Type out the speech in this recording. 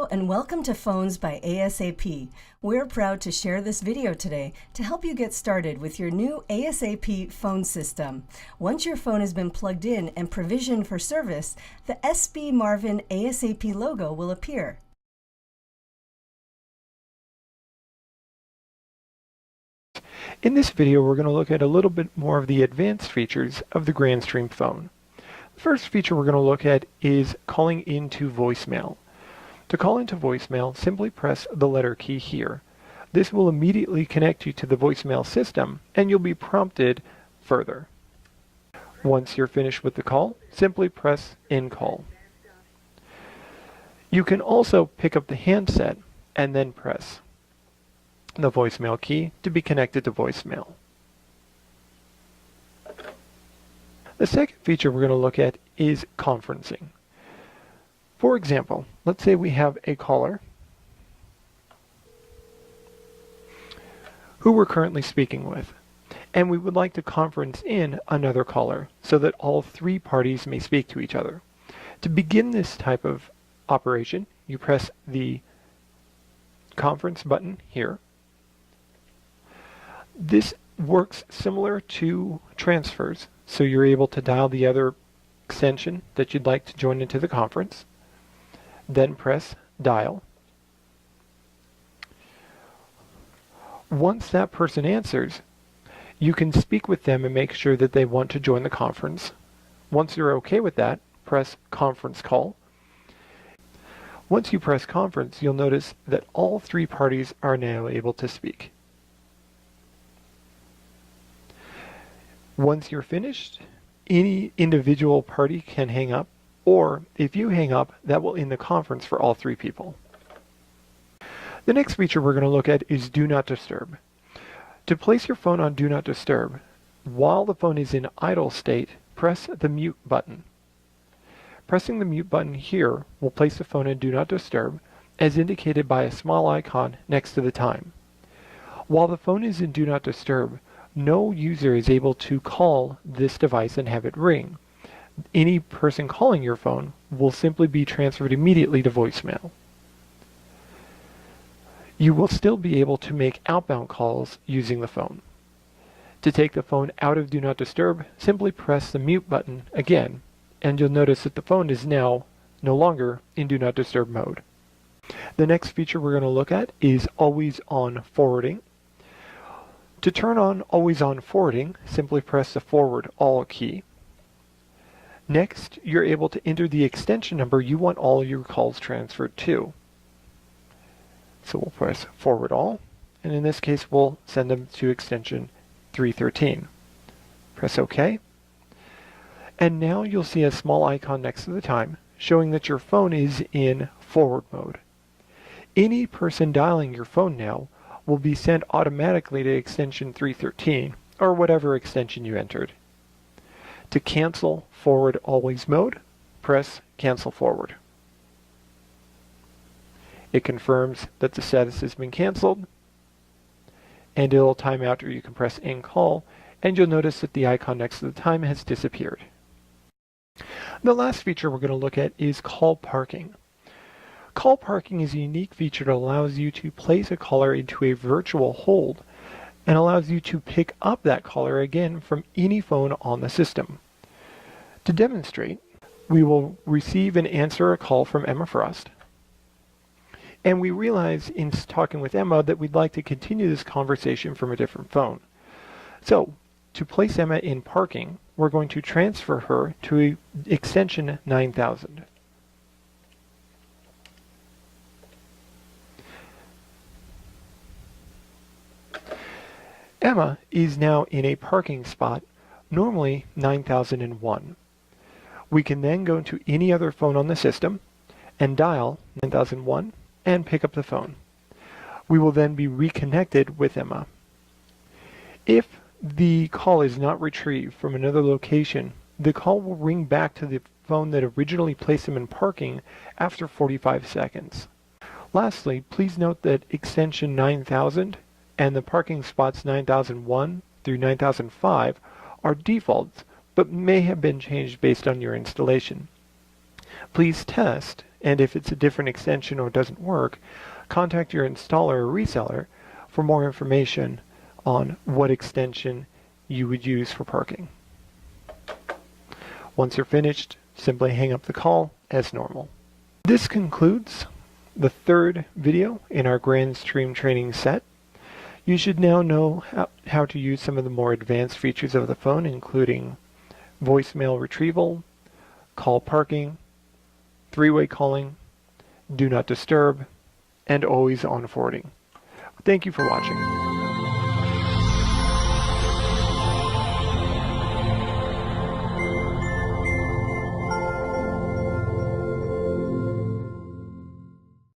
Hello and welcome to Phones by ASAP. We're proud to share this video today to help you get started with your new ASAP phone system. Once your phone has been plugged in and provisioned for service, the SB Marvin ASAP logo will appear. In this video, we're going to look at a little bit more of the advanced features of the GrandStream phone. The first feature we're going to look at is calling into voicemail. To call into voicemail, simply press the letter key here. This will immediately connect you to the voicemail system, and you'll be prompted further. Once you're finished with the call, simply press End Call. You can also pick up the handset and then press the voicemail key to be connected to voicemail. The second feature we're going to look at is conferencing. For example, let's say we have a caller who we're currently speaking with, and we would like to conference in another caller so that all three parties may speak to each other. To begin this type of operation, you press the conference button here. This works similar to transfers, so you're able to dial the other extension that you'd like to join into the conference. Then press dial. Once that person answers, you can speak with them and make sure that they want to join the conference. Once you're okay with that, press conference call. Once you press conference, you'll notice that all three parties are now able to speak. Once you're finished, any individual party can hang up, or if you hang up, that will end the conference for all three people. The next feature we're going to look at is Do Not Disturb. To place your phone on Do Not Disturb, while the phone is in idle state, press the mute button. Pressing the mute button here will place the phone in Do Not Disturb, as indicated by a small icon next to the time. While the phone is in Do Not Disturb, no user is able to call this device and have it ring. Any person calling your phone will simply be transferred immediately to voicemail. You will still be able to make outbound calls using the phone. To take the phone out of Do Not Disturb, simply press the mute button again, and you'll notice that the phone is now no longer in Do Not Disturb mode. The next feature we're going to look at is Always On Forwarding. To turn on Always On Forwarding, simply press the Forward All key. Next, you're able to enter the extension number you want all your calls transferred to. So we'll press Forward All, and in this case we'll send them to extension 313. Press OK. And now you'll see a small icon next to the time showing that your phone is in forward mode. Any person dialing your phone now will be sent automatically to extension 313, or whatever extension you entered. To cancel Forward Always mode, press Cancel Forward. It confirms that the status has been canceled, and it'll time out, or you can press End Call, and you'll notice that the icon next to the time has disappeared. The last feature we're going to look at is call parking. Call parking is a unique feature that allows you to place a caller into a virtual hold and allows you to pick up that caller again from any phone on the system. To demonstrate, we will receive and answer a call from Emma Frost, and we realize in talking with Emma that we'd like to continue this conversation from a different phone. So, to place Emma in parking, we're going to transfer her to extension 9000. Emma is now in a parking spot, normally 9001. We can then go to any other phone on the system and dial 9001 and pick up the phone. We will then be reconnected with Emma. If the call is not retrieved from another location, the call will ring back to the phone that originally placed them in parking after 45 seconds. Lastly, please note that extension 9000 and the parking spots 9001 through 9005 are defaults, but may have been changed based on your installation. Please test And if it's a different extension or doesn't work, contact your installer or reseller for more information on what extension you would use for parking. Once you're finished, simply hang up the call as normal. This concludes the third video in our Grand Stream training set. You should now know how to use some of the more advanced features of the phone, including voicemail retrieval, call parking, three-way calling, do not disturb, and always on forwarding. Thank you for watching.